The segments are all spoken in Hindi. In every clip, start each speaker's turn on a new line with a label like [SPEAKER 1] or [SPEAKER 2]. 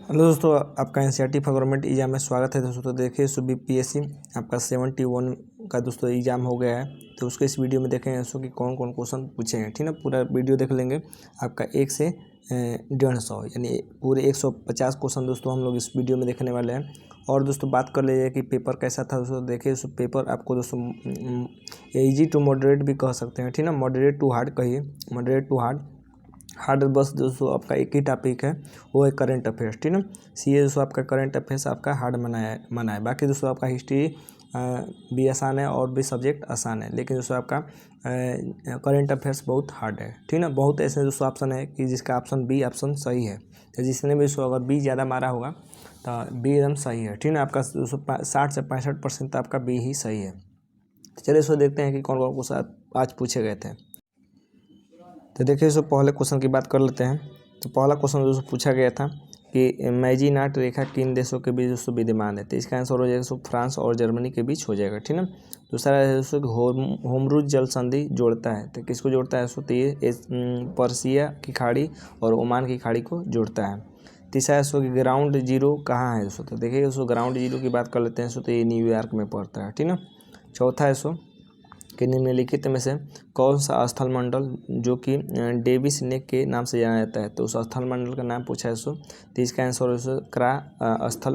[SPEAKER 1] हेलो दोस्तों, आपका एनसीईआरटी फॉर गवर्नमेंट एग्जाम में स्वागत है दोस्तों। तो देखिए बीपीएससी आपका 71 का दोस्तों एग्जाम हो गया है। तो उसके इस वीडियो में देखेंगे दोस्तों कि कौन कौन क्वेश्चन पूछे हैं। ठीक ना, पूरा वीडियो देख लेंगे। आपका 1 से 150 यानी पूरे 150 क्वेश्चन दोस्तों हम लोग इस वीडियो में देखने वाले हैं। और दोस्तों बात कर लीजिए कि पेपर कैसा था दोस्तों। देखिए दोस्तों, पेपर आपको दोस्तों ईजी टू मॉडरेट भी कह सकते हैं। ठीक ना, मॉडरेट टू हार्ड कहिए, मॉडरेट टू हार्ड बस दोस्तों आपका एक ही टॉपिक है, वो है करंट अफेयर्स। ठीक ना, सीए दोस्तों आपका करंट अफेयर्स आपका हार्ड मना है। बाकी दोस्तों आपका हिस्ट्री भी आसान है और भी सब्जेक्ट आसान है, लेकिन दोस्तों आपका करंट अफेयर्स बहुत हार्ड है। ठीक ना, बहुत ऐसे दोस्तों ऑप्शन है कि जिसका ऑप्शन बी ऑप्शन सही है। तो जिसने भी दोस्तों अगर बी ज़्यादा मारा होगा तो बी एकदम सही है। ठीक ना, आपका दोस्तों 60 से 65% तो आपका बी ही सही है। चलिए दोस्तों देखते हैं कि कौन कौन क्वेश्चन आज पूछे गए थे। तो देखिए दोस्तों, पहले क्वेश्चन की बात कर लेते हैं। तो पहला क्वेश्चन दोस्तों पूछा गया था कि मैजीनाट रेखा किन देशों के बीच दोस्तों विद्यमान है। तो इसका आंसर हो जाएगा दोस्तों फ्रांस और जर्मनी के बीच हो जाएगा। ठीक ना, दूसरा है दोस्तों कि होमरुज जल संधि जोड़ता है। तो किसको जोड़ता है दोस्तों, तो ये पर्सिया की खाड़ी और ओमान की खाड़ी को जोड़ता है। तीसरा है दोस्तों कि ग्राउंड जीरो कहाँ है दोस्तों। तो देखिए दोस्तों, ग्राउंड जीरो की बात कर लेते हैं दोस्तों, तो ये न्यूयॉर्क में पड़ता है। ठीक ना, चौथा है दोस्तों कि निम्नलिखित में से कौन सा स्थल मंडल जो कि डेविस नेक के नाम से जाना जाता है। तो उस स्थल मंडल का नाम पूछा है सो, तो इसका आंसर है क्रा स्थल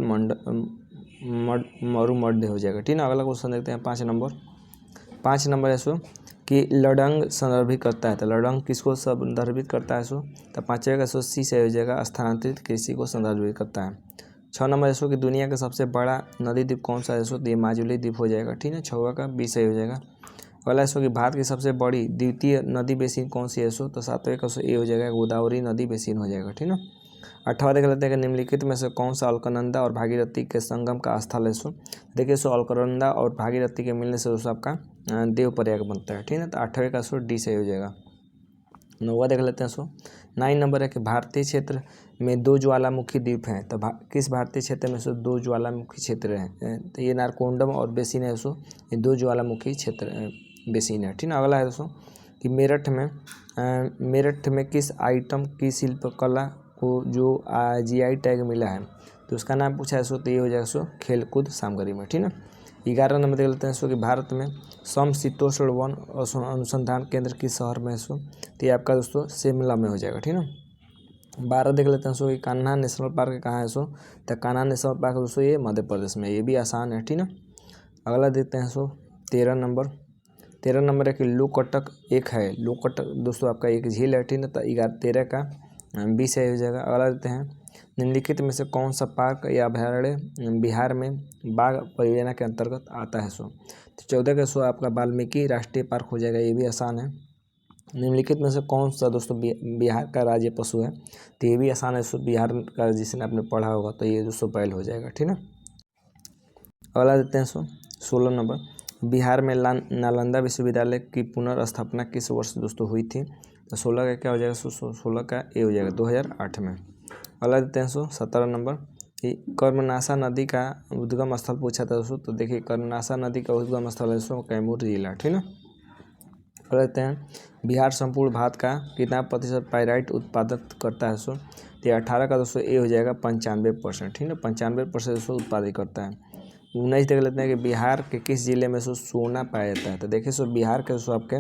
[SPEAKER 1] मरुमध्य हो जाएगा। ठीक है, अगला क्वेश्चन देखते हैं 5 नंबर है सो कि लडंग संदर्भित करता है। तो लडंग किसको संदर्भित करता है सो, तो 5वें का सो सी से हो जाएगा स्थानांतरित कृषि को संदर्भित करता है। 6 नंबर है सो कि दुनिया का सबसे बड़ा नदी द्वीप कौन सा है सो, तो ये माजुली द्वीप हो जाएगा। ठीक है, 6वां का बी सही हो जाएगा। अगला सो कि भारत की सबसे बड़ी द्वितीय नदी बेसिन कौन सी है सो, तो 7वें का सो ए हो जाएगा गोदावरी नदी बेसिन हो जाएगा। ठीक ना, 8वां देख लेते हैं कि निम्नलिखित में से कौन सा अलकनंदा और भागीरथी के संगम का स्थल है सो। देखिए सो अलकनंदा और भागीरथी के मिलने से दोस्तों आपका देव प्रयाग बनता है। ठीक है, तो 8वें का सो डी सही हो जाएगा। 9वां देख लेते हैं सो 9 नंबर है कि भारतीय क्षेत्र में 2 ज्वालामुखी द्वीप हैं। तो किस भारतीय क्षेत्र में से 2 ज्वालामुखी क्षेत्र हैं। तो ये नारकोंडम और बेसिन है दोस्तों, ये 2 ज्वालामुखी क्षेत्र बेसिन है। ठीक है, अगला है दोस्तों कि मेरठ में किस आइटम की शिल्पकला को जो जीआई टैग मिला है। तो उसका नाम पूछा है सो, तो ये हो जाएगा सो खेलकूद सामग्री में। ठीक है, 11 नंबर देख लेते हैं सो कि भारत में समशीतोष्ण वन अनुसंधान केंद्र किस शहर में है सो, तो ये आपका दोस्तों शिमला में हो जाएगा। ठीक है, 12 देख लेते हैं सो कि कान्हा नेशनल पार्क कहाँ है सो, तो कान्हा नेशनल पार्क दोस्तों ये मध्य प्रदेश में, ये भी आसान है। ठीक है, अगला देखते हैं सो 13 नंबर है कि लोकटक एक है। लोकटक दोस्तों आपका एक झील है। ठीक है, तो 13 का 20 हो जाएगा। अगला देते हैं निम्नलिखित में से कौन सा पार्क या अभयारण्य बिहार में बाघ परियोजना के अंतर्गत आता है सो, तो 14 का सो आपका वाल्मीकि राष्ट्रीय पार्क हो जाएगा, ये भी आसान है। निम्नलिखित में से कौन सा दोस्तों बिहार का राज्य पशु है, तो ये भी आसान है सो बिहार का, जिसने आपने पढ़ा होगा तो ये दोस्तों बैल हो जाएगा। ठीक है, अगला देते हैं सो 16 नंबर, बिहार में नालंदा विश्वविद्यालय की पुनर्स्थापना किस वर्ष दोस्तों हुई थी। तो 16 का क्या हो जाएगा, 16 का ए हो जाएगा 2008 में। अगला देते हैं सो 17 नंबर कि कर्मनाशा नदी का उद्गम स्थल पूछा था दोस्तों। तो देखिए कर्मनाशा नदी का उद्गम स्थल है दोस्तों कैमूर जिला। ठीक है, अगला देते हैं बिहार संपूर्ण भारत का कितना प्रतिशत पाइराइट उत्पादन करता है दोस्तों, तो 18 का दोस्तों ए हो जाएगा 95%। ठीक है, 95% दोस्तों उत्पादित करता है। 19 देख लेते हैं कि बिहार के किस जिले में सोना पाया जाता है। तो देखिए सो बिहार के दोस्तों आपके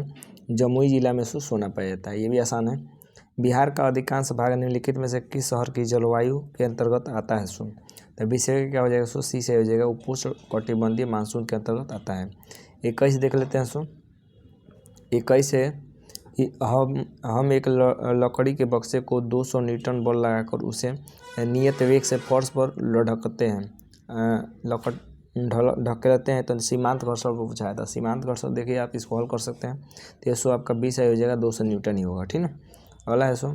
[SPEAKER 1] जमुई जिला में सोना पाया जाता है, ये भी आसान है। बिहार का अधिकांश भाग निम्नलिखित में से किस शहर की जलवायु के अंतर्गत आता है सो, तो विषय क्या हो जाएगा सो सी से हो जाएगा उपोष्ण कटिबंधीय मानसून के अंतर्गत आता है। 21 देख लेते हैं सो 21 है कि हम एक लकड़ी के बक्से को 200 न्यूटन बल लगाकर उसे नियत वेग से फर्श पर लुढ़कते हैं ढकेलते हैं, तो सीमांत घर्षण को पूछा था। सीमांत घर्षण देखिए आप इसको हल कर सकते हैं, तो ये सो आपका 20 हो जाएगा 200 न्यूटन ही होगा। ठीक है, अगला है सो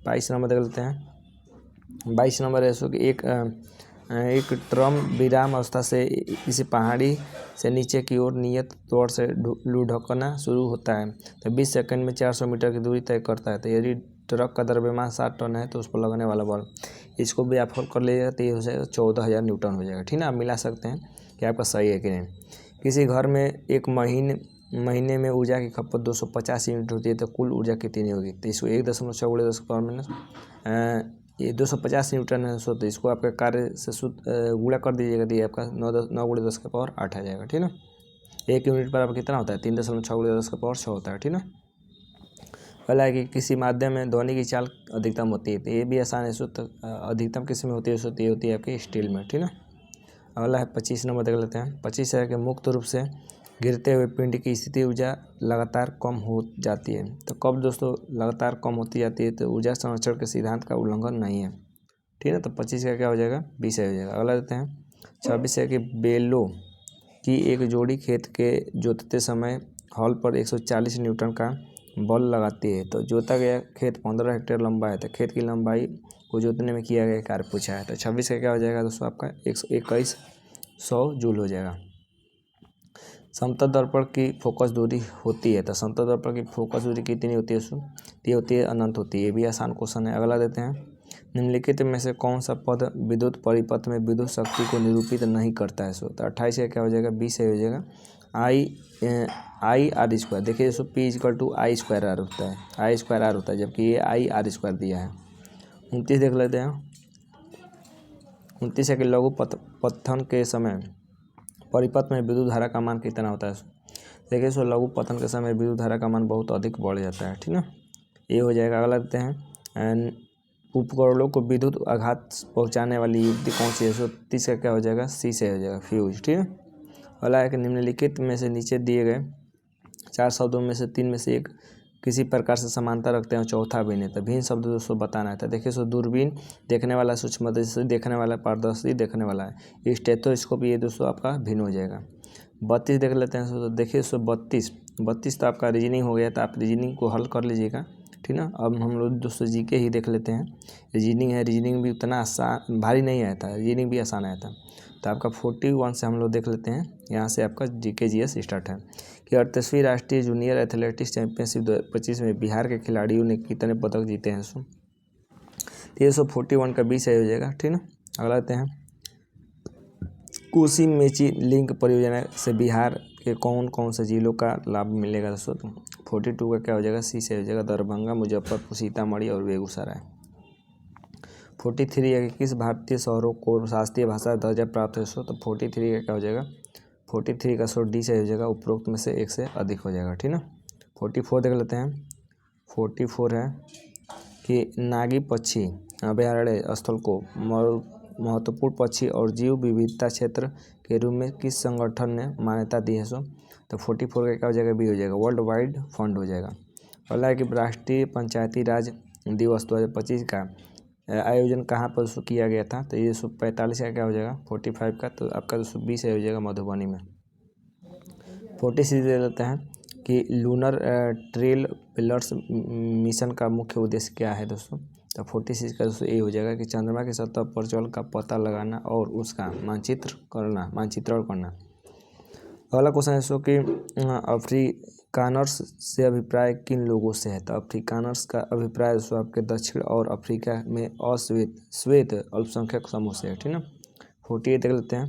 [SPEAKER 1] 22 नंबर देख लेते हैं। 22 नंबर है सो कि एक ट्रम विराम अवस्था से किसी पहाड़ी से नीचे की ओर नियत तौर से लुढ़कना शुरू होता है, तो 20 सेकंड में 400 मीटर की दूरी तय करता है। तो यदि ट्रक का द्रव्यमान 7 टन है तो उस पर लगने वाला बल, इसको भी आप हल कर लीजिएगा, तो ये हो जाएगा 14,000 न्यूटन हो जाएगा। ठीक है, आप मिला सकते हैं कि आपका सही है कि नहीं। किसी घर में एक महीने में ऊर्जा की खपत 250 यूनिट होती है, तो कुल ऊर्जा कितनी होगी। तो इसको 1.6 × 10⁻⁻⁻⁻⁻⁻⁻⁻⁻⁻⁻⁻⁻⁻⁻⁻⁻⁻⁻⁻⁻⁻⁻⁻⁻⁻⁻⁻⁻⁻⁻⁻⁻⁻⁻⁻⁻⁻⁻⁻⁻⁻⁻⁻⁻⁻⁻⁻⁻ ये 250 न्यूटन है दोस्तों, तो इसको आपके कार्य से गुणा कर दीजिएगा, तो ये आपका 9 गुणे 10 का पावर 8 आ जाएगा, ठीक ना। 1 यूनिट पर आपका कितना होता है, 3.6 गुणे 10 का पावर 6 होता है, ठीक ना। पहला है कि किसी माध्यम में ध्वनि की चाल अधिकतम होती है, तो ये भी आसान है। अधिकतम किस में होती है, ये होती है आपकी स्टील में, ठीक ना। अगला है 25 नंबर देख लेते हैं। 25 है कि मुक्त रूप से गिरते हुए पिंड की स्थिति ऊर्जा लगातार कम हो जाती है। तो कब दोस्तों लगातार कम होती जाती है, तो ऊर्जा संरक्षण के सिद्धांत का उल्लंघन नहीं है, ठीक है। तो 25 का क्या हो जाएगा, 20 हो जाएगा। अगला देते हैं 26 है कि बेलों की एक जोड़ी खेत के जोतते समय हॉल पर 140 न्यूटन का बल लगाती है। तो जोता गया खेत 15 हेक्टेयर लंबा है, तो खेत की लंबाई को जोतने में किया गया कार्य पूछा है। तो 26 का क्या हो जाएगा दोस्तों, आपका 2100 जूल हो जाएगा। समतल दर्पण की फोकस दूरी होती है, तो समतल दर्पण की फोकस दूरी कितनी होती है दोस्तों, ये होती है अनंत होती है। ये भी आसान क्वेश्चन है। अगला देते हैं निम्नलिखित में से कौन सा पद विद्युत परिपथ में विद्युत शक्ति को निरूपित नहीं करता है। तो 28 का क्या हो जाएगा, 20 हो जाएगा। आई आर स्क्वायर, देखिए दोस्तों P = आई स्क्वायर आर होता है, आई स्क्वायर आर होता है, जबकि ये आई आर स्क्वायर दिया है। 29 देख लेते हैं। 29 है कि लघु पतन के समय परिपथ में विद्युत धारा का मान कितना होता है। देखिए सो लघु पतन के समय विद्युत धारा का मान बहुत अधिक बढ़ जाता है, ठीक ना। ये हो जाएगा। अगला देते हैं उपकरणों को विद्युत आघात पहुंचाने वाली युक्ति कौन सी है। 30 का क्या हो जाएगा, सी से हो जाएगा, फ्यूज, ठीक है। अगला है कि निम्नलिखित में से नीचे दिए गए 4 शब्दों में से 3 में से एक किसी प्रकार से समानता रखते हैं, चौथा भिन्न है। तो भिन्न शब्द दोस्तों बताना है। तो देखिए सो दूरबीन देखने वाला, सूक्ष्मदर्शी देखने वाला, पारदर्शी देखने वाला है। स्टेथोस्कोप ये दोस्तों आपका भिन्न हो जाएगा। 32 देख लेते हैं। तो देखिए सो 32 तो आपका रीजनिंग हो गया, तो आप रीजनिंग को हल कर लीजिएगा, ठीक ना। अब हम लोग दोस्तों जीके ही देख लेते हैं। रीजनिंग है, रीजनिंग भी उतना आसान भारी नहीं आया था, रीजनिंग भी आसान आया था। तो आपका 41 से हम लोग देख लेते हैं। यहाँ से आपका जीके जीएस स्टार्ट है कि 38वीं राष्ट्रीय जूनियर एथलेटिक्स चैंपियनशिप 2025 में बिहार के खिलाड़ियों ने कितने पदक जीते हैं। 41 का 20 हो जाएगा, ठीक ना। अगला आते हैं कोसी मेची लिंक परियोजना से बिहार के कौन कौन से जिलों का लाभ मिलेगा दोस्तों। 42 का क्या हो जाएगा, सी से हो जाएगा, दरभंगा, मुजफ्फरपुर, सीतामढ़ी और बेगूसराय। 43 है कि किस भारतीय शहरों को शास्त्रीय भाषा दर्जा प्राप्त है। तो 43 का क्या हो जाएगा, 43 का शोर डी से हो जाएगा, उपरोक्त में से एक से अधिक हो जाएगा, ठीक ना। 44 देख लेते हैं। 44 है कि नागी पक्षी अभयारण्य स्थल को महत्वपूर्ण पक्षी और जीव विविधता क्षेत्र के रूप में किस संगठन ने मान्यता दी है। तो 44 का क्या हो जाएगा, बी हो जाएगा, वर्ल्ड वाइड फंड हो जाएगा। अगला है कि राष्ट्रीय पंचायती राज दिवस 2025 का आयोजन कहाँ पर किया गया था। तो ये 45 का क्या हो जाएगा, 45 का, तो आपका 220 हो जाएगा, मधुबनी में। 46 दे देते हैं कि लूनर ट्रेल पिलर्स मिशन का मुख्य उद्देश्य क्या है दोस्तों। तो 46 का दोस्तों ये हो जाएगा कि चंद्रमा की सतह पर जल का पता लगाना और उसका मानचित्रण करना। अगला क्वेश्चन है कि अफ्रीकानर्स से अभिप्राय किन लोगों से है। तो अफ्रीकानर्स का अभिप्राय दोस्तों आपके दक्षिण और अफ्रीका में श्वेत अल्पसंख्यक समूह से है, ठीक ना। 48 देख लेते हैं।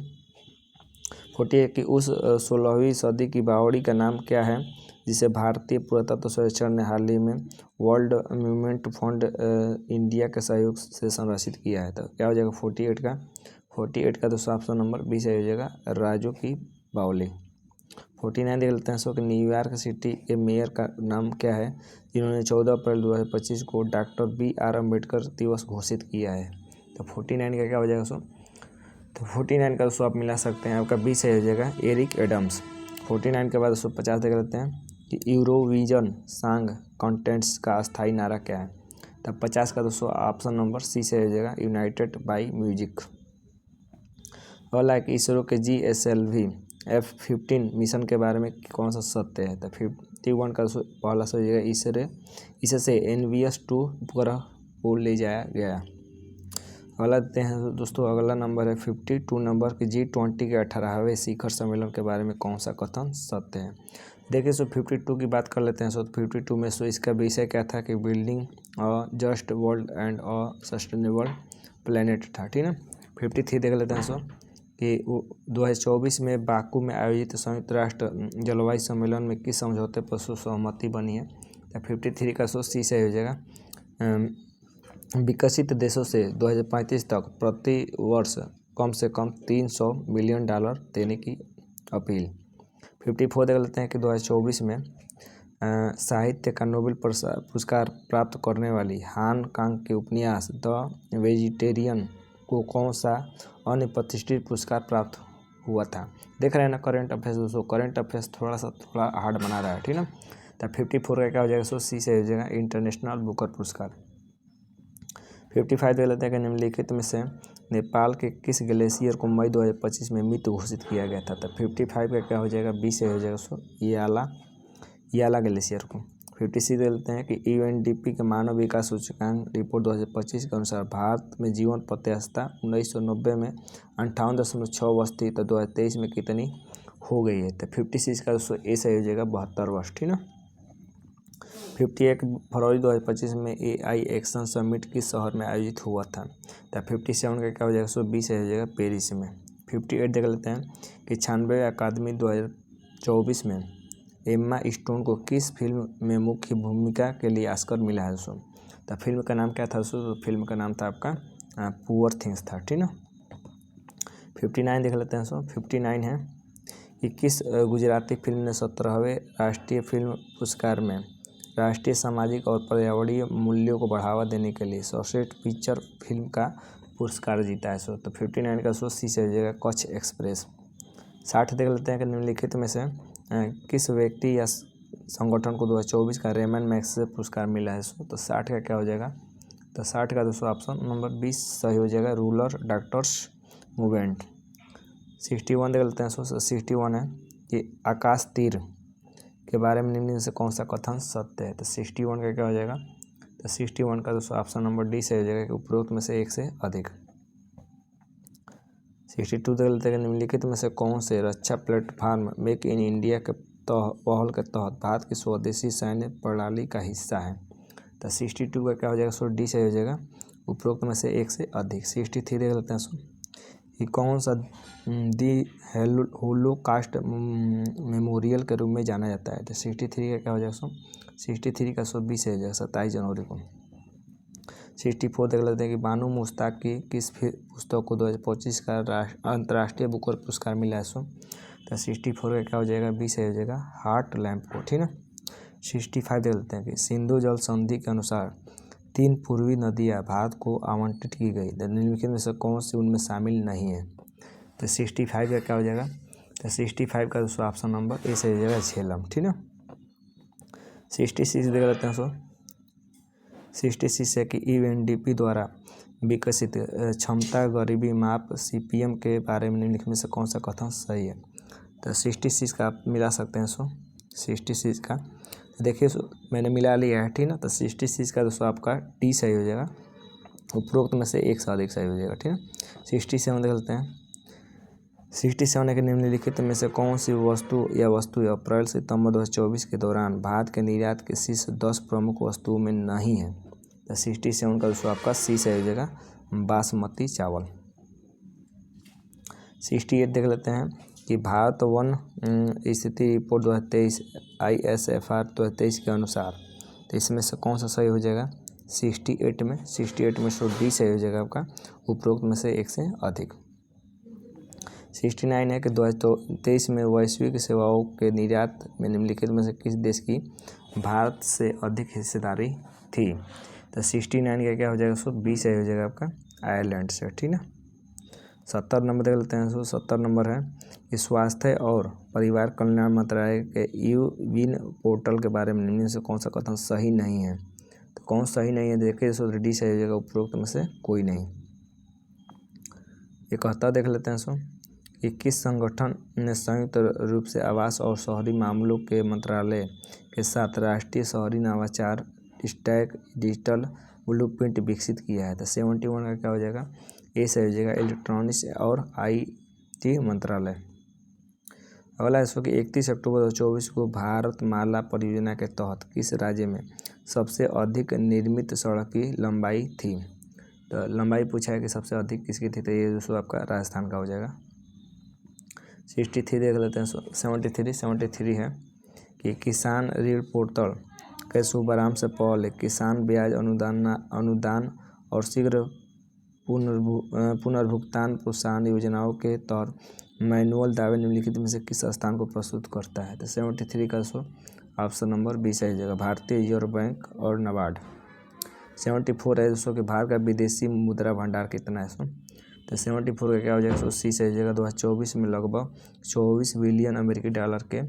[SPEAKER 1] 48 की उस 16वीं सदी की बावड़ी का नाम क्या है जिसे भारतीय पुरातत्व सर्वेक्षण ने हाल ही में वर्ल्ड मॉन्यूमेंट फंड इंडिया के सहयोग से संरक्षित किया है। तो क्या हो जाएगा, 48 का दोस्तों ऑप्शन नंबर 20 हो जाएगा, राजू की बावली। 49 देख लेते हैं। कि न्यूयॉर्क सिटी के मेयर का नाम क्या है जिन्होंने 14 अप्रैल 2025 को डॉक्टर BR अम्बेडकर दिवस घोषित किया है। तो 49 का क्या हो जाएगा दोस्तों, तो 49 का दोस्तों आप मिला सकते हैं, आपका 20 हो जाएगा, एरिक एडम्स। 49 के बाद 50 देख लेते हैं कि यूरोविजन सॉन्ग कॉन्टेस्ट का अस्थायी नारा क्या है। तब 50 का दोस्तों ऑप्शन नंबर सी से हो जाएगा, यूनाइटेड बाई म्यूजिक। अगला है कि इसरो के GSLV F-15 मिशन के बारे में कौन सा सत्य है। तो 51 का पहला से हो जाएगा, इससे NVS-2 उपग्रह को ले जाया गया। अगला देते हैं दोस्तों, अगला नंबर है 52 नंबर की G20 के 18वें शिखर सम्मेलन के बारे में कौन सा कथन सत्य है। देखिए 52 की बात कर लेते हैं। 52 में इसका विषय क्या था कि building a just world and a sustainable planet था, ठीक है। 53 देख लेते हैं कि 2024 में बाकू में आयोजित संयुक्त राष्ट्र जलवायु सम्मेलन में किस समझौते पर सहमति बनी है। तो 53 का सी से हो जाएगा, विकसित देशों से 2035 तक प्रति वर्ष कम से कम $300 बिलियन देने की अपील। 54 देख लेते हैं कि 2024 में साहित्य का नोबेल पुरस्कार प्राप्त करने वाली हान कांग के उपन्यास द वेजिटेरियन को कौन सा अन्य प्रतिष्ठित पुरस्कार प्राप्त हुआ था। देख रहे हैं ना करंट अफेयर्स दोस्तों, करंट अफेयर्स थोड़ा हार्ड बना रहा है, ठीक ना। तो 54 का क्या हो जाएगा, सी से हो जाएगा इंटरनेशनल बुकर पुरस्कार। 55 देख लेते हैं कि निम्नलिखित में से नेपाल के किस ग्लेशियर को मई 2025 में मृत घोषित किया गया था। तो 55 का क्या हो जाएगा, बी से हो जाएगा दोस्तों याला ग्लेशियर को। 56 देख लेते हैं कि UNDP के मानव विकास सूचकांक रिपोर्ट 2025 के अनुसार भारत में जीवन प्रत्याशा 1990 में 58.6 वर्ष थी, तो 2023 में कितनी हो गई है। तो 56 का दोस्तों ए से हो जाएगा 72 वर्ष, ठीक ना। 51 फरवरी 2025 में AI एक्शन समिट किस शहर में आयोजित हुआ था। तो 57 का क्या हो जाएगा, 120 से हो जाएगा पेरिस में। 58 देख लेते हैं कि 96 अकादमी 2024 में एम्मा स्टोन को किस फिल्म में मुख्य भूमिका के लिए ऑस्कर मिला है दोस्तों। तो फिल्म का नाम क्या था दोस्तों, तो फिल्म का नाम था आपका पुअर थिंग्स था, ठीक ना। 59 देख लेते हैं दोस्तों। 59 है कि किस गुजराती फिल्म ने 17वें राष्ट्रीय फिल्म पुरस्कार में राष्ट्रीय सामाजिक और पर्यावरणीय मूल्यों को बढ़ावा देने के लिए सर्वश्रेष्ठ फीचर फिल्म का पुरस्कार जीता है। तो 59 का सी से हो जाएगा कच्छ एक्सप्रेस। 60 देख लेते हैं कि निम्नलिखित में से किस व्यक्ति या संगठन को 2024 का रेमन मैग्सेसे पुरस्कार मिला है। तो 60 का क्या हो जाएगा, तो 60 का दोस्तों ऑप्शन नंबर 20 सही हो जाएगा, रूरल डॉक्टर्स मूवमेंट। 61 देख लेते हैं। 61 है कि आकाश तीर के बारे में निम्न से कौन सा कथन सत्य है। तो 61 का क्या हो जाएगा, तो 61 का दोस्तों ऑप्शन नंबर डी से हो जाएगा कि उपरोक्त में से एक से अधिक। 62 देख लेते हैं कि निम्नलिखित में से कौन से रक्षा प्लेटफार्म मेक इन इंडिया के पहल के तहत भारत की स्वदेशी सैन्य प्रणाली का हिस्सा है। तो 62 का क्या हो जाएगा, डी से हो जाएगा उपरोक्त में से एक से अधिक। 63 देख लेते हैं कि कौन सा दी होलोकास्ट मेमोरियल के रूप में जाना जाता है। तो 63 का क्या हो जाएगा, 63 का 20 से हो जाएगा 27 जनवरी को। 64 देख लेते हैं कि बानू मुश्ताक की किस पुस्तक को 2025 का अंतर्राष्ट्रीय बुकर पुरस्कार मिला है। तो 64 का क्या हो जाएगा, 20 से हो जाएगा हार्ट लैम्प को, ठीक ना। 65 देख लेते हैं कि सिंधु जल संधि के अनुसार 3 पूर्वी नदियां भारत को आवंटित की गई, निम्नलिखित में से कौन सी उनमें शामिल नहीं है। तो 65 का क्या हो जाएगा, तो 65 का दोस्तों ऑप्शन नंबर ए से हो जाएगा झेलम, ठीक ना। 66 देख लेते हैं 66 है कि UNDP द्वारा विकसित क्षमता गरीबी माप CPM के बारे में निम्नलिखित में से कौन सा कथन सही है। तो 66 का आप मिला सकते हैं 66 का देखिए मैंने मिला लिया है, ठीक ना। तो 66 का दोस्तों आपका डी सही हो जाएगा, उपरोक्त में से एक से अधिक सही हो जाएगा, ठीक है। 67 देख लेते हैं। 67 के निम्नलिखित में से कौन सी वस्तु अप्रैल सितंबर 2024 के दौरान भारत के निर्यात के शीर्ष 10 प्रमुख वस्तुओं में नहीं है। तो 67 का दोस्तों आपका सी से हो जाएगा बासमती चावल। 68 देख लेते हैं कि भारत वन स्थिति रिपोर्ट 2023 ISFR 2023 के अनुसार, तो इसमें से कौन सा सही हो जाएगा, 68 में डी सही हो जाएगा आपका, उपरोक्त में से एक से अधिक। 69 है कि 2023 में वैश्विक सेवाओं के निर्यात में निम्नलिखित में से किस देश की भारत से अधिक हिस्सेदारी थी। तो 69 का क्या हो जाएगा, 120 सही हो जाएगा आपका आयरलैंड से, ठीक ना। 70 नंबर देख लेते हैं। 70 नंबर है कि स्वास्थ्य और परिवार कल्याण मंत्रालय के U-WIN पोर्टल के बारे में निम्न से कौन सा कथन सही नहीं है। तो कौन सही नहीं है देखिए, डी सही हो जाएगा, उपरोक्त में से कोई नहीं। 71 देख लेते हैं कि किस संगठन ने संयुक्त रूप से आवास और शहरी मामलों के मंत्रालय के साथ राष्ट्रीय शहरी नवाचार स्टैक डिजिटल ब्लूप्रिंट विकसित किया है। तो 71 का क्या हो जाएगा, ए से हो जाएगा इलेक्ट्रॉनिक्स और IT मंत्रालय। अगला इसको कि 31 अक्टूबर 2024 को भारत माला परियोजना के तहत किस राज्य में सबसे अधिक निर्मित सड़क की लंबाई थी। तो लंबाई पूछा है कि सबसे अधिक किसकी थी, तो ये दोस्तों आपका राजस्थान का हो जाएगा। 63 देख लेते हैं। 73 है कि किसान ऋण पोर्टल के शुभारंभ से पहले किसान ब्याज अनुदान और शीघ्र पुनर्भुगतान प्रोत्साहन योजनाओं के तौर मैनुअल दावे निम्नलिखित में से किस स्थान को प्रस्तुत करता है? तो 73 का ऑप्शन नंबर बी सही हो जाएगा, भारतीय रिजर्व बैंक और नाबार्ड। 74 है दोस्तों कि भारत का विदेशी मुद्रा भंडार कितना है? तो 74 का क्या हो जाएगा? सी सही हो जाएगा। 2024 में लगभग 24 बिलियन अमेरिकी डॉलर के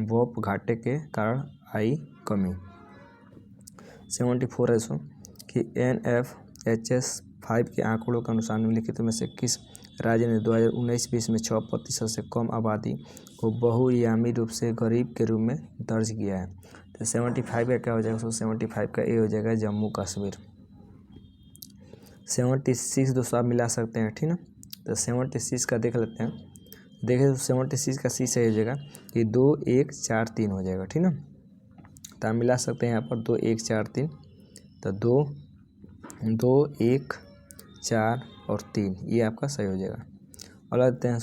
[SPEAKER 1] वॉप घाटे के कारण आई कमी। 74 है कि NFHS5 के आंकड़ों के अनुसार निम्नलिखित में से किस राज्य ने 2019-20 में 6% से कम आबादी को बहुआयामी रूप से गरीब के रूप में दर्ज किया है? तो 75 का क्या हो जाएगा? 75 का ए हो जाएगा, जम्मू कश्मीर। 76 दोस्तों आप मिला सकते हैं, ठीक ना। तो 76 का देख लेते हैं। देखिए 76 का सी सही हो जाएगा कि 2 1 4 3 हो जाएगा, ठीक ना। तो आप मिला सकते हैं यहाँ पर 2 1 4 3। तो 2 1 4 और 3 ये आपका सही हो जाएगा। और लेते हैं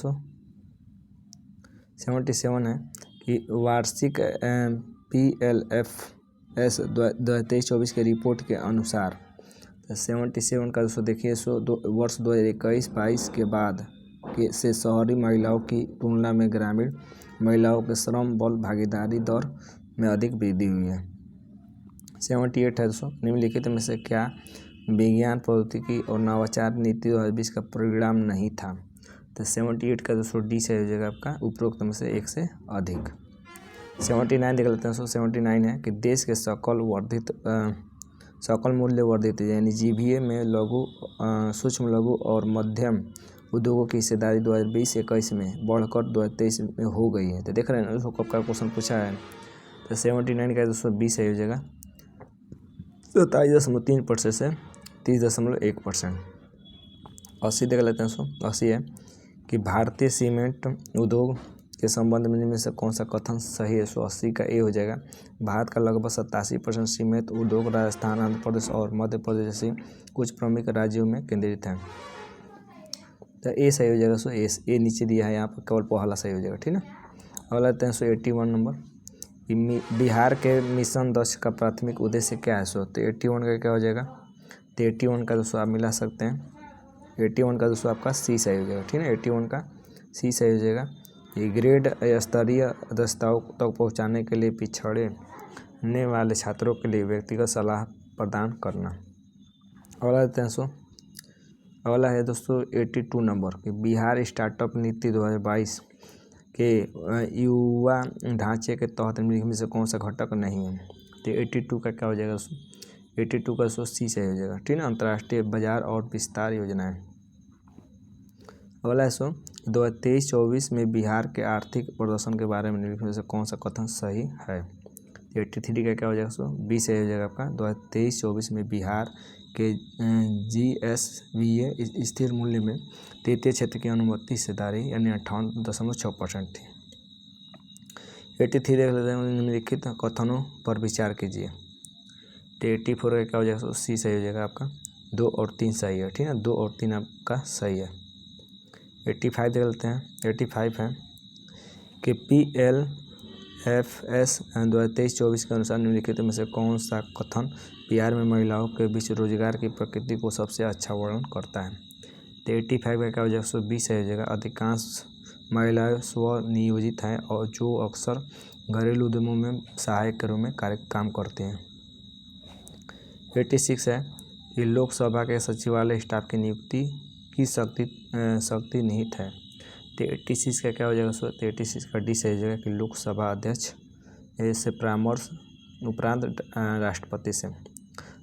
[SPEAKER 1] 77 है कि वार्षिक PLFS 2023-24 के रिपोर्ट के अनुसार 77 का दोस्तों देखिए वर्ष 2021-22 के बाद से शहरी महिलाओं की तुलना में ग्रामीण महिलाओं के श्रम बल भागीदारी दर में अधिक वृद्धि हुई है। 78 है दोस्तों, निम्नलिखित में से क्या विज्ञान प्रौद्योगिकी और नवाचार नीति 2020 का परिणाम नहीं था? तो 78 का दोस्तों डी से हो जाएगा आपका, उपरोक्त में से एक से अधिक। 79 देख लेते हैं दोस्तों। 79 है कि देश के सकल मूल्य वर्धित यानी GVA में सूक्ष्म लघु और मध्यम उद्योगों की हिस्सेदारी 2020-21 में बढ़कर 2023 में हो गई है। तो देख रहे हैं ना दोस्तों, कब का क्वेश्चन पूछा है। तो 79 का दोस्तों 20 सही हो जाएगा। 27.3% से 30.1%। 80 देख लेते हैं दोस्तों। 80 है कि भारतीय सीमेंट उद्योग के संबंध में से कौन सा कथन सही है? 80 का ए हो जाएगा, भारत का लगभग 87% सीमेंट उद्योग राजस्थान, आंध्र प्रदेश और मध्य प्रदेश जैसे कुछ प्रमुख राज्यों में केंद्रित है। तो ए सही हो जाएगा। ए नीचे दिया है यहाँ पर, केवल पहला सही हो जाएगा, ठीक है। और लेते हैं 81 नंबर कि बिहार के मिशन 10 का प्राथमिक उद्देश्य क्या है? तो 81 का क्या हो जाएगा? तो 81 का दोस्तों आप मिला सकते हैं। 81 का दोस्तों आपका सी सही हो जाएगा, ठीक है। 81 का सी सही हो जाएगा। ये ग्रेड स्तरीय दस्तावेज तक पहुंचाने के लिए पिछड़ने वाले छात्रों के लिए व्यक्तिगत सलाह प्रदान करना। अगला लेते हैं अगला है दोस्तों 82 नंबर कि बिहार स्टार्टअप नीति 2022 के युवा ढांचे के तहत निम्नलिखित में से कौन सा घटक नहीं है? तो 82 का क्या हो जाएगा दोस्तों? 82 का दोस्तों सी सही हो जाएगा, ठीक है। अंतर्राष्ट्रीय बाजार और विस्तार योजनाएं। अगला है 2023-24 में बिहार के आर्थिक प्रदर्शन के बारे में निम्नलिखित में से कौन सा कथन सही है? 83 का क्या हो जाएगा? बी सही हो जाएगा आपका। 2023-24 में बिहार के GSVA स्थिर मूल्य में तृतीय क्षेत्र की अनुमति हिस्सेदारी यानी 58.6% थी। 83 देख लेते हैं, निम्नलिखित कथनों पर विचार कीजिए। तो 84 का क्या हो जाएगा? सी सही हो जाएगा आपका। 2 और 3 सही है, ठीक है। 2 और 3 आपका सही है। 85 देख लेते हैं। 85 है कि PLFS 2023-24 के अनुसार निम्नलिखित में से कौन सा कथन बिहार में महिलाओं के बीच रोजगार की प्रकृति को सबसे अच्छा वर्णन करता है? तो 85 का क्या हो जाएगा? 20 सही हो जाएगा। अधिकांश महिलाएं स्वनियोजित हैं और जो अक्सर घरेलू उद्यमों में सहायक के रूप में काम करते हैं। 86 है कि लोकसभा के सचिवालय स्टाफ की नियुक्ति की शक्ति निहित है। तो 86 का क्या हो जाएगा? तो 86 का डी सही हो जाएगा कि लोकसभा अध्यक्ष से परामर्श उपरांत राष्ट्रपति से।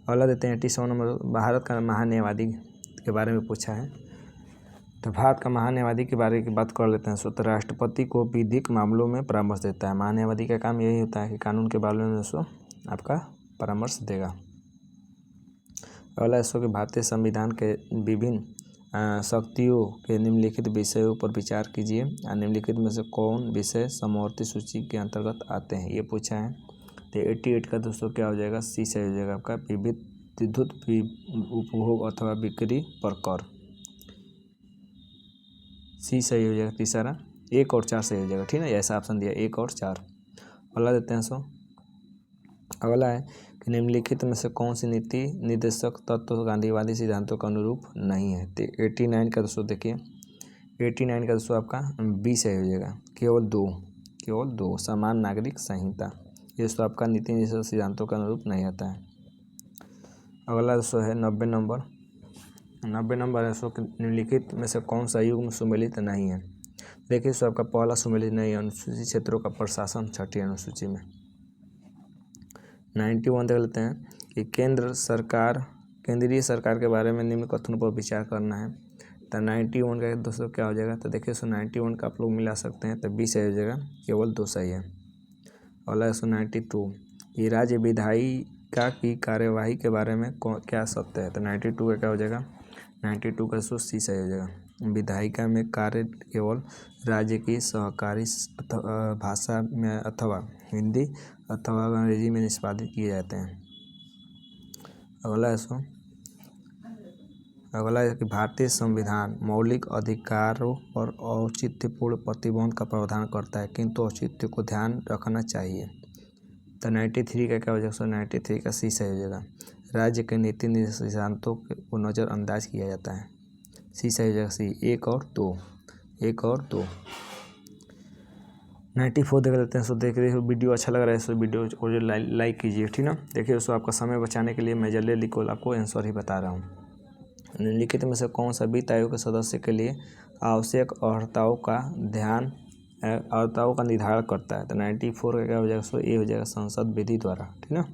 [SPEAKER 1] अगला देते हैं 87 नंबर, भारत का महान्यायवादी के बारे में पूछा है। तो भारत का महान्यायवादी के बारे की बात कर लेते हैं। तो राष्ट्रपति को विधिक मामलों में परामर्श देता है। महान्यायवादी का काम यही होता है कि कानून के बारे में आपका परामर्श देगा। अगला कि भारतीय संविधान के विभिन्न शक्तियों के निम्नलिखित विषयों पर विचार कीजिए। निम्नलिखित में से कौन विषय समवर्ती सूची के अंतर्गत आते हैं? ये पूछा है। तो 88 का दोस्तों क्या हो जाएगा? सी सही हो जाएगा आपका, विद्युत उपभोग अथवा बिक्री पर कर। सी सही हो जाएगा। तीसरा 1 और 4 सही हो जाएगा, ठीक है। ऐसा ऑप्शन दिया 1 और 4। अगला देते हैं अगला है कि निम्नलिखित में से कौन सी नीति निर्देशक तत्व गांधीवादी सिद्धांतों के अनुरूप नहीं है। तो 89 का दोस्तों देखिए 89 का दोस्तों आपका बी सही हो जाएगा। केवल दो समान नागरिक संहिता, ये दोस्तों आपका नीति निर्देशक सिद्धांतों के अनुरूप नहीं आता है। अगला दोस्तों है 90 नंबर। 90 नंबर है दोस्तों निम्नलिखित में से कौन सा युग्म सुमेलित नहीं है। देखिए दोस्तों आपका पहला सुमेलित नहीं है अनुसूचित क्षेत्रों का प्रशासन 6ठी अनुसूची में। 91 देख लेते हैं कि केंद्रीय सरकार के बारे में निम्न कथनों पर विचार करना है। तो 91 का दोस्तों क्या हो जाएगा। तो देखिए दोस्तों 91 का आप लोग मिला सकते हैं, तो 20 सही हो जाएगा, केवल 2 सही है। अगला 92 कि राज्य विधायिका की कार्यवाही के बारे में क्या सत्य है। तो 92 का क्या हो जाएगा। 92 का सी सही हो जाएगा। विधायिका में कार्य केवल राज्य की सहकारी भाषा में अथवा हिंदी अथवा अंग्रेजी में निष्पादित किए जाते हैं। अगला है कि भारतीय संविधान मौलिक अधिकारों पर औचित्यपूर्ण प्रतिबंध का प्रावधान करता है, किंतु औचित्य को ध्यान रखना चाहिए। तो 93 का क्या हो जाएगा। 93 का सी सही हो जाएगा। राज्य के नीति निर्देशक सिद्धांतों को नज़रअंदाज किया जाता है, सी सही हो जाएगा। सी 1 और 2। 94 देख लेते हैं। सो देख रहे हो वीडियो अच्छा लग रहा है, सो वीडियो को जो लाइक कीजिए, ठीक ना। देखिए दोस्तों आपका समय बचाने के लिए मैं जल्दी लिखो आपको आंसर ही बता रहा हूँ। निम्नलिखित में से कौन सा वित्त आयोग के सदस्य के लिए आवश्यक अर्हताओं का निर्धारण करता है। तो 94 का क्या हो जाएगा। सो ये हो जाएगा संसद विधि द्वारा, ठीक ना।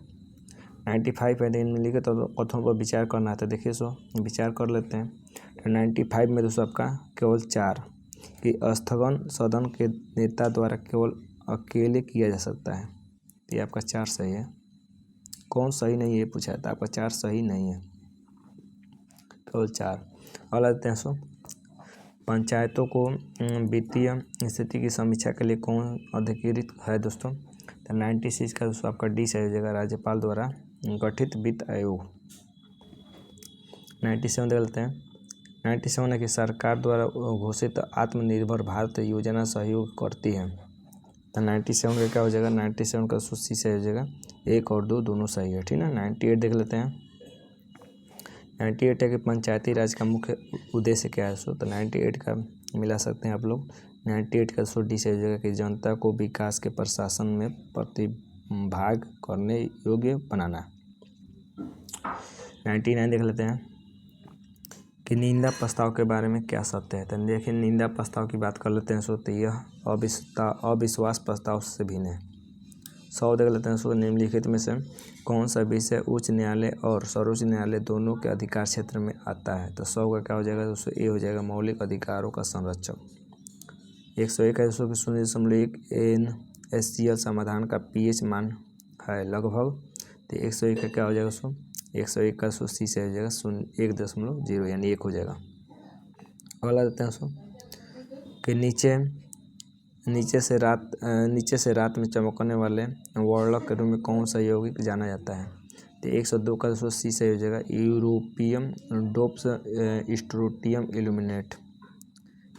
[SPEAKER 1] 95 है निम्नलिखित कथनों पर विचार करना है। तो देखिए सो विचार कर लेते हैं। तो 95 में दोस्तों आपका केवल 4 कि स्थगन सदन के नेता द्वारा केवल अकेले किया जा सकता है। तो ये आपका 4 सही है। कौन सही नहीं है पूछा था, आपका 4 सही नहीं है, केवल 4। अगला देते हैं सो पंचायतों को वित्तीय स्थिति की समीक्षा के लिए कौन अधिकृत है दोस्तों। तो 96 का दोस्तों आपका डी सही हो जाएगा। राज्यपाल द्वारा गठित वित्त आयोग। 97 देख लेते हैं। 97 है कि सरकार द्वारा घोषित आत्मनिर्भर भारत योजना सहयोग करती है। तो 97 का क्या हो जाएगा। 97 का सी सही हो जाएगा। 1 और 2 दोनों सही है, ठीक ना। 98 देख लेते हैं। 98 है कि पंचायती राज का मुख्य उद्देश्य क्या है। तो 98 का मिला सकते हैं आप लोग। 98 का डी सही हो जाएगा कि जनता को विकास के प्रशासन में प्रतिभाग करने योग्य बनाना। 99 देख लेते हैं कि निंदा प्रस्ताव के बारे में क्या सत्य है। तो देखिए निंदा प्रस्ताव की बात कर लेते हैं। सो तो यह अविश्वास प्रस्ताव से भिन्न है। 100 देख लेते हैं। सो निम्नलिखित में से कौन सा विषय उच्च न्यायालय और सर्वोच्च न्यायालय दोनों के अधिकार क्षेत्र में आता है। तो 100 का क्या हो जाएगा। दोस्तों ये हो जाएगा मौलिक अधिकारों का संरक्षक। 101 है दोस्तों कि 0.1 NaCl समाधान का pH मान है लगभग। तो 101 का क्या हो जाएगा। दोस्तों 101 का सी से हो जाएगा 1.0 यानी 1 हो जाएगा। अगला देते हैं दोस्तों कि नीचे से रात में चमकने वाले वर्णक के रूप में कौन सा यौगिक जाना जाता है। तो 102 का दोस्तों सी सही हो जाएगा। Europium dopes स्ट्रोटियम illuminate.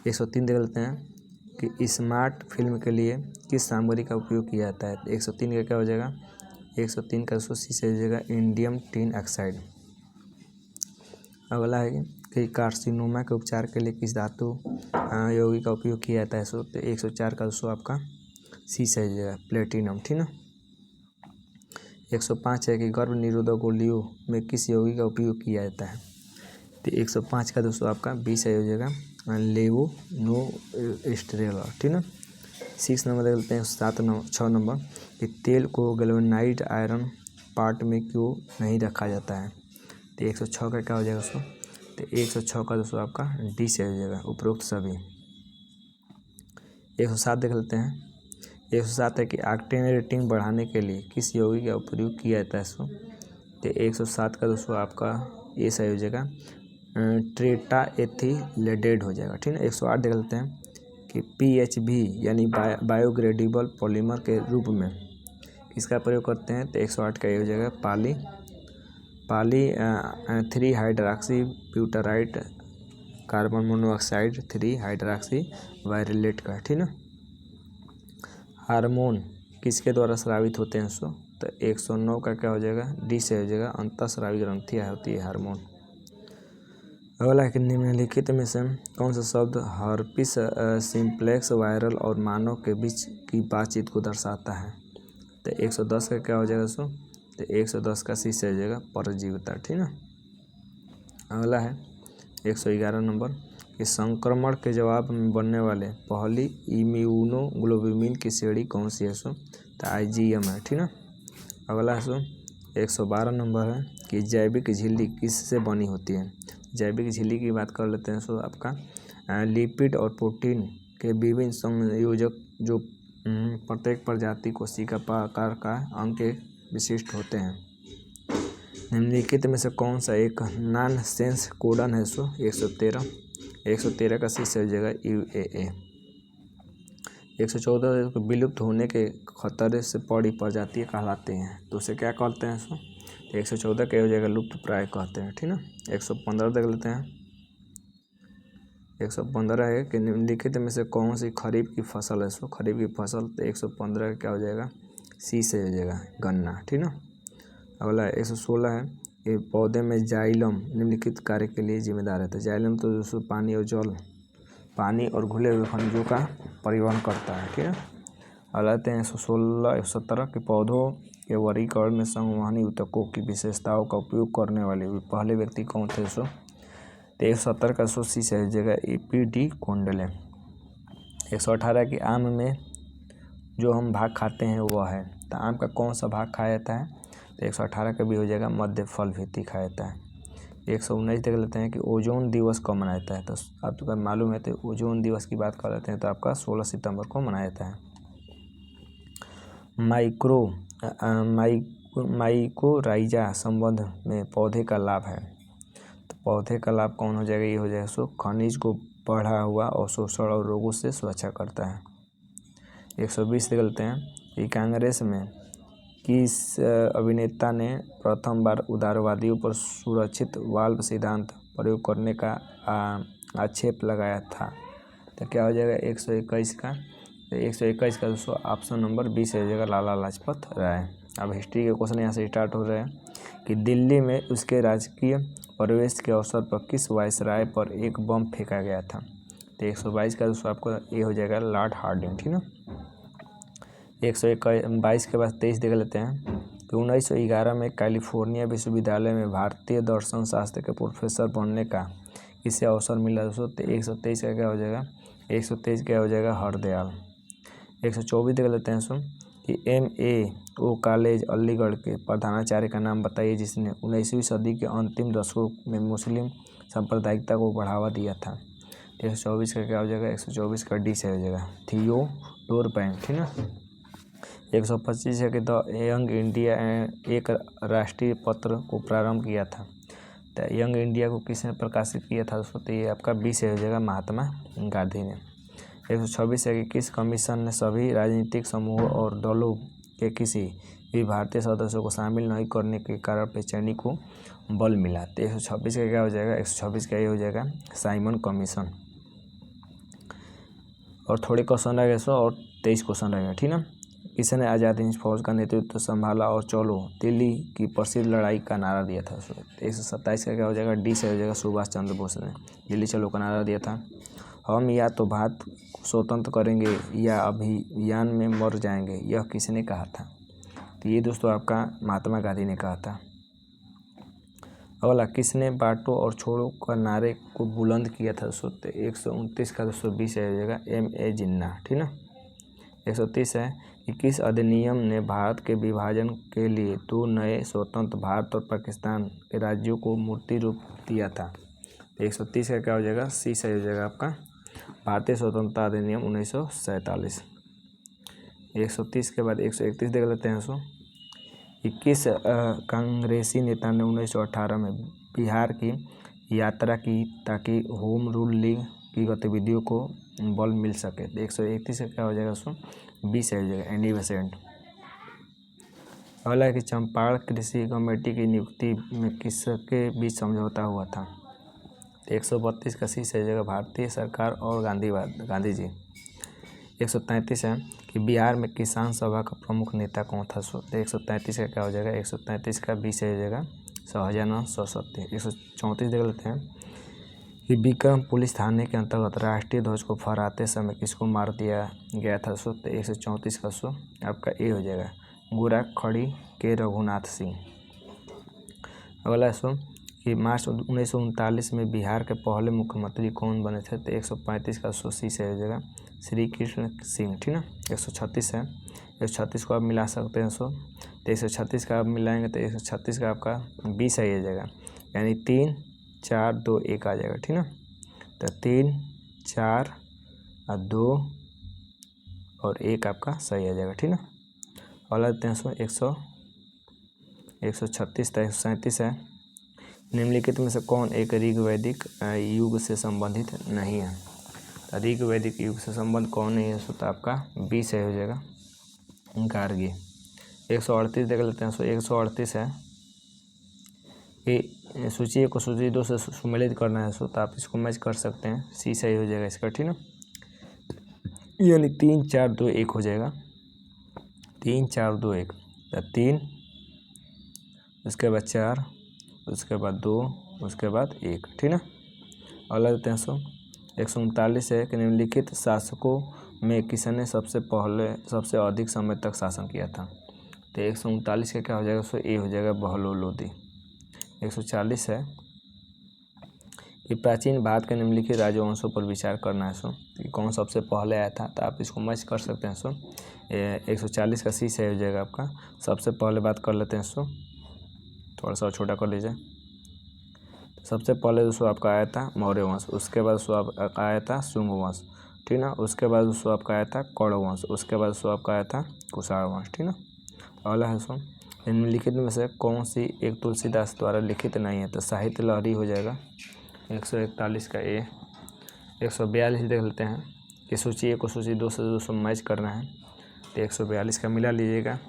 [SPEAKER 1] 103 देख लेते हैं कि स्मार्ट फिल्म के लिए किस सामग्री का उपयोग किया जाता है। 103 का क्या हो जाएगा। 103 का दोस्तों सी सही हो जाएगा इंडियम टिन ऑक्साइड। अगला है कि कार्सिनोमा के उपचार के लिए किस धातु यौगिक का उपयोग किया जाता है। तो 104 का दोस्तों आपका सी सही हो जाएगा प्लेटिनम, ठीक ना। 105 है कि गर्भ निरोधक गोलियों में किस यौगिक का उपयोग किया जाता है। तो 105 का दोस्तों आपका बी सही हो जाएगा लेवोनोस्टेरॉल, ठीक ना। 6 नंबर देख लेते हैं। 6 नंबर कि तेल को गैल्वेनाइज्ड आयरन पार्ट में क्यों नहीं रखा जाता है। तो 106 का क्या हो जाएगा दोस्तों। तो 106 का दोस्तों आपका डी से हो जाएगा उपरोक्त सभी। 107 देख लेते हैं। 107 है कि ऑक्टेन रेटिंग बढ़ाने के लिए किस यौगिक का उपयोग किया जाता है। तो 107 का दोस्तों आपका ये सही हो जाएगा ट्रेटाएथिलेटेड हो जाएगा, ठीक है। 108 देख लेते हैं कि PHB यानी बायोडिग्रेडेबल पॉलीमर के रूप में किसका प्रयोग करते हैं। तो 108 का ये हो जाएगा पाली 3 हाइड्रॉक्सी ब्यूटाराइट कार्बन मोनोऑक्साइड 3 हाइड्रॉक्सी वायरलेट का, ठीक ना। हार्मोन किसके द्वारा स्रावित होते हैं। तो तो 109 का क्या हो जाएगा, डी से हो जाएगा, अंतःस्रावी ग्रंथियाँ होती है हार्मोन। अगला है कि निम्नलिखित में से कौन सा शब्द हर्पिस सिम्प्लेक्स वायरल और मानव के बीच की बातचीत को दर्शाता है। तो 110 का क्या हो जाएगा दोस्तों, तो 110 का सी से हो जाएगा परजीविता, ठीक ना। अगला है 111 नंबर कि संक्रमण के जवाब में बनने वाले पहली इम्यूनोग्लोबुलिन की श्रेणी कौन सी है। तो IgM है, ठीक ना। अगला है 112 नंबर है कि जैविक झिल्ली किससे बनी होती है। जैविक झिल्ली की बात कर लेते हैं। आपका लिपिड और प्रोटीन के विभिन्न संयोजक जो प्रत्येक प्रजाति कोशिका आकार का अंग के विशिष्ट होते हैं। निम्नलिखित में से कौन सा एक नॉन सेंस कोडन है। 113 का सी से हो जाएगा UAA। 114 विलुप्त होने के खतरे से पड़ी प्रजातियाँ कहलाते हैं, तो उसे क्या कहते हैं। 114 क्या हो जाएगा, लुप्त प्राय कहते हैं, ठीक ना। 115 देख लेते हैं। 115 है कि निम्नलिखित में से कौन सी खरीफ की फसल है। खरीफ की फसल, तो 115 क्या हो जाएगा, सी से हो जाएगा गन्ना, ठीक ना। अगला 116 है कि पौधे में जाइलम निम्नलिखित कार्य के लिए जिम्मेदार है। तो जाइलम तो दोस्तों पानी और घुले हुए खनिजों का परिवहन करता है, ठीक है। अगला 116 117 के पौधों के वर्गीकरण में संवहनी ऊतकों की विशेषताओं का उपयोग करने वाले पहले व्यक्ति कौन थे। तो 117 का सी से हो जाएगा APD कोंडले। 118 की आम में जो हम भाग खाते हैं वह है। तो आम का कौन सा भाग खाया जाता है। तो 118 का भी हो जाएगा मध्य फल भित्ति खाया जाता है। 119 देख लेते हैं कि ओजोन दिवस कब मनाया जाता है। तो आपको मालूम है, तो ओजोन दिवस की बात कर लेते हैं तो आपका 16 सितंबर को मनाया जाता है। माइकोराइजा संबंध में पौधे का लाभ है। तो पौधे का लाभ कौन हो जाएगा, ये हो जाएगा खनिज को बढ़ा हुआ अवशोषण और रोगों से सुरक्षा करता है। 120 देख लेते हैं कि कांग्रेस में किस अभिनेता ने प्रथम बार उदारवादियों पर सुरक्षित वाल्व सिद्धांत प्रयोग करने का आक्षेप लगाया था। तो क्या हो जाएगा 121 का। तो 121 का दोस्तों ऑप्शन नंबर 20 हो जाएगा लाला लाजपत राय। अब हिस्ट्री के क्वेश्चन यहाँ से स्टार्ट हो रहे हैं कि दिल्ली में उसके राजकीय प्रवेश के अवसर पर किस वायसराय पर एक बम फेंका गया था। तो 122 का दोस्तों आपको ये हो जाएगा लॉर्ड हार्डिंग, ठीक ना। 122 के बाद 23 देख लेते हैं कि 1911 में कैलिफोर्निया विश्वविद्यालय में भारतीय दर्शन शास्त्र के प्रोफेसर बनने का किसे अवसर मिला दोस्तों। तो 123 का क्या हो जाएगा, 123 क्या हो जाएगा हरदयाल। 124 देख लेते हैं कि MAO कॉलेज अलीगढ़ के प्रधानाचार्य का नाम बताइए जिसने 19वीं सदी के अंतिम दशकों में मुस्लिम सांप्रदायिकता को बढ़ावा दिया था। 124 का क्या हो जाएगा, 124 का डी से हो जाएगा थियोडोर बैंक, ठीक ना। 125 है कि द यंग इंडिया एक राष्ट्रीय पत्र को प्रारंभ किया था। तो यंग इंडिया को किसने प्रकाशित किया था दोस्तों। तो ये आपका बी से हो जाएगा महात्मा गांधी ने। 126 है कि किस कमीशन ने सभी राजनीतिक समूहों और दलों के किसी भी भारतीय सदस्यों को शामिल नहीं करने के कारण बेचैनी को बल मिला। तो 126 का क्या हो जाएगा, 126 का ये हो जाएगा साइमन कमीशन। और थोड़े क्वेश्चन रहेगा 100 और 23 क्वेश्चन रहेगा, ठीक ना। किसने आज़ाद हिंद फौज का नेतृत्व संभाला और चलो दिल्ली की प्रसिद्ध लड़ाई का नारा दिया था। 127 का क्या हो जाएगा, डी से हो जाएगा सुभाष चंद्र बोस ने दिल्ली चलो का नारा दिया था। हम या तो भारत को स्वतंत्र करेंगे या अभियान में मर जाएंगे, यह किसने कहा था। तो ये दोस्तों आपका महात्मा गांधी ने कहा था। अगला किसने बांटो और छोड़ो का नारे को बुलंद किया था दोस्तों। तो 129 का 220 हो जाएगा MA जिन्ना, ठीक ना। 130 है कि किस अधिनियम ने भारत के विभाजन के लिए 2 नए स्वतंत्र भारत और पाकिस्तान के राज्यों को मूर्ति रूप दिया था। तो 130 का क्या हो जाएगा, सी से हो जाएगा आपका भारतीय स्वतंत्रता अधिनियम 1947। 130 के बाद 131 देख लेते हैं कि किस कांग्रेसी नेता ने 1918 में बिहार की यात्रा की ताकि होम रूल लीग की गतिविधियों को बल मिल सके। 131 का क्या हो जाएगा उसको 20 हो जाएगा एनी बेसेंट। अगला है कि चंपारण कृषि कमेटी की नियुक्ति में किसके बीच समझौता हुआ था। 132 का सी से हो जाएगा भारतीय सरकार और गांधी जी। 133 है कि बिहार में किसान सभा का प्रमुख नेता कौन था। तो 133 का क्या हो जाएगा, 133 का 20 सही हो जाएगा, शाहजहां सरस्वती। 134 देख लेते हैं कि विक्रम पुलिस थाने के अंतर्गत राष्ट्रीय ध्वज को फहराते समय किसको मार दिया गया था। तो 134 का आपका ए हो जाएगा, गोरा खड़ी के रघुनाथ सिंह। अगला है कि मार्च 1939 में बिहार के पहले मुख्यमंत्री कौन बने थे। तो 135 का सी से हो जाएगा, श्री कृष्ण सिंह, ठीक ना। 136 है, 136 को आप मिला सकते हैं। तो 136 का आप मिलाएंगे तो 136 का आपका 20 सही हो जाएगा, यानी 3 4 2 1 आ जाएगा, ठीक ना। तो 3 4 2 और 1 आपका सही आ जाएगा, ठीक ना। अगला देते हैं 136 था। 137 है, निम्नलिखित में से कौन एक ऋग वैदिक युग से संबंधित नहीं है। ऋग वैदिक युग से संबंध कौन नहीं है, तो आपका 20 सही हो जाएगा, गार्गी। 138 देख लेते हैं। 138 है कि सूची को सूची 2 से सुमेलित करना है। तो आप इसको मैच कर सकते हैं, सी सही हो जाएगा इसका, ठीक ना। यानी 3 4 2 1 हो जाएगा, 3 4 2 1। 3 उसके बाद 4 उसके बाद 2 उसके बाद 1, ठीक ना। अगला देते हैं 139 है कि निम्नलिखित शासकों में किसने सबसे अधिक समय तक शासन किया था। तो 139 का क्या हो जाएगा, ए हो जाएगा, बहलोल लोदी। 140 है कि प्राचीन भारत के निम्नलिखित राजवंशों पर विचार करना है। कि कौन सबसे पहले आया था, तो आप इसको मैच कर सकते हैं। 140 का सी से हो जाएगा आपका। सबसे पहले बात कर लेते हैं, थोड़ा सा छोटा कर लीजिए। सबसे पहले दोस्तों आपका आया था मौर्य वंश, उसके बाद दोस्तों आपका आया था शुंग वंश, ठीक ना। उसके बाद दोस्तों आपका आया था कौरव वंश, उसके बाद दोस्तों आपका आया था कुषाण वंश, ठीक ना। अगला है निम्नलिखित में से कौन सी एक तुलसीदास द्वारा लिखित नहीं है। तो साहित्य लहरी हो जाएगा। 141 का ए। 142 देख लेते हैं कि सूची 1 को सूची 2 से 200 मैच करना है। तो 142 का मिला लीजिएगा।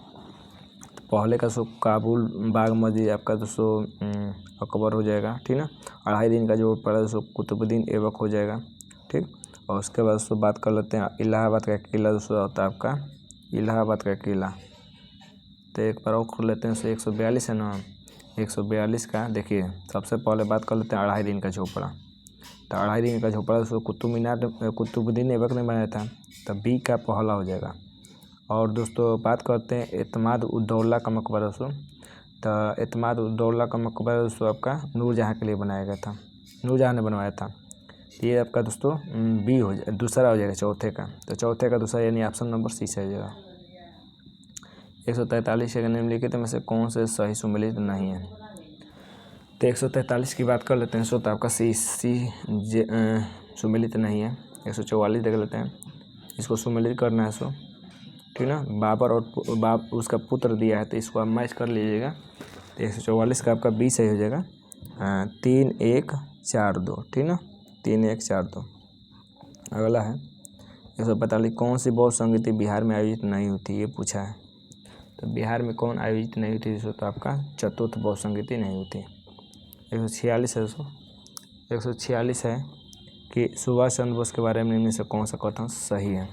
[SPEAKER 1] पहले का काबुल बाग मस्जिद आपका 200 अकबर हो जाएगा, ठीक ना। 2.5 दिन का जो पड़ा 200 कुतुबुद्दीन ऐबक हो जाएगा, ठीक। और उसके बाद दोस्तों बात कर लेते हैं इलाहाबाद का किला दोस्तों होता है आपका इलाहाबाद का किला। तो एक बार और कर लेते हैं। 142 है ना, 142 का देखिए सबसे पहले बात कर लेते हैं 2.5 दिन का झोपड़ा। तो 2.5 दिन का झोपड़ा दोस्तों कुतुबुद्दीन ऐबक ने बनाया था, तब बी का पहला हो जाएगा। और दोस्तों बात करते हैं एतमाद उद्दौला का मकबरा दोस्तों। तो एतमाद उद्दौला का मकबरा दोस्तों आपका नूरजहाँ के लिए बनाया गया था, नूरजहाँ ने बनवाया था। ये आपका दोस्तों बी हो जाए, दूसरा हो जाएगा चौथे का। तो चौथे का दूसरा यानी ऑप्शन नंबर सी से हो जाएगा। 143 के निम्नलिखित में से कौन से सही सुमेलित नहीं है। तो 143 की बात कर लेते हैं। तो आपका सी सुमेलित नहीं है। 144 देख लेते हैं, इसको सुमेलित करना है ठीक ना। बाबर और उसका पुत्र दिया है, तो इसको आप मैच कर लीजिएगा। तो 144 का आपका 20 सही हो जाएगा। 3 1 4 2, ठीक ना, 3 1 4 2। अगला है 145 कौन सी बौद्ध संगीति बिहार में आयोजित नहीं होती, ये पूछा है। तो बिहार में कौन आयोजित नहीं होती, तो आपका चतुर्थ बौद्ध संगीति नहीं होती। 146 है दोस्तों। 146 है कि सुभाष चंद्र बोस के बारे में इनमें से कौन सा कथन सही है।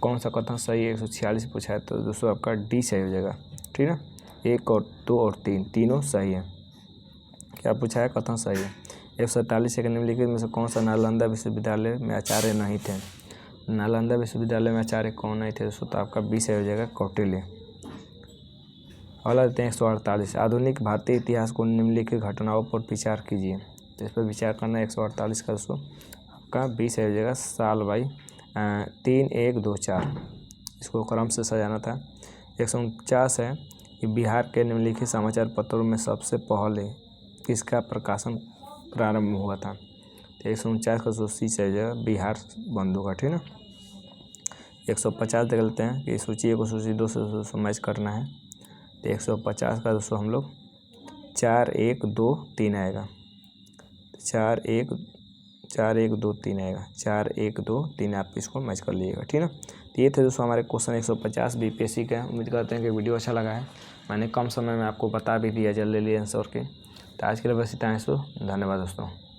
[SPEAKER 1] कौन सा कथन सही है 146 पूछा है, तो दोस्तों आपका डी सही हो जाएगा, ठीक है। 1 और 2 और 3 तीनों सही है। क्या पूछा है, कथन सही है। 147 के निम्नलिखित में से कौन सा नालंदा विश्वविद्यालय में आचार्य नहीं थे। नालंदा विश्वविद्यालय में आचार्य कौन नहीं थे दोस्तों, तो आपका बी सही हो जाएगा, कौटिल्य। अगला देते हैं 148 आधुनिक भारतीय इतिहास को निम्नलिखित घटनाओं पर विचार कीजिए। तो इस पर विचार करना है। 148 का दोस्तों आपका बी सही हो जाएगा, साल बाई 3 1 2 4, इसको क्रम से सजाना था। 149 है कि बिहार के निम्नलिखित समाचार पत्रों में सबसे पहले किसका प्रकाशन प्रारंभ हुआ था। तो 149 का सी सही हो जाएगा, बिहार बंधु का, ठीक ना। 150 देख लेते हैं कि सूची 1 को सूची 2 से मैच करना है। तो 150 का दोस्तों हम लोग 4 1 2 3 आएगा, 4 1 2 3 आएगा, 4 1 2 3 आप इसको मैच कर लीजिएगा, ठीक ना। तो ये थे दोस्तों हमारे क्वेश्चन 150 बीपीएससी का। उम्मीद करते हैं कि वीडियो अच्छा लगा है। मैंने कम समय में आपको बता भी दिया जल्दी आंसर के। तो आज के लिए बस इतना है दोस्तों, धन्यवाद दोस्तों।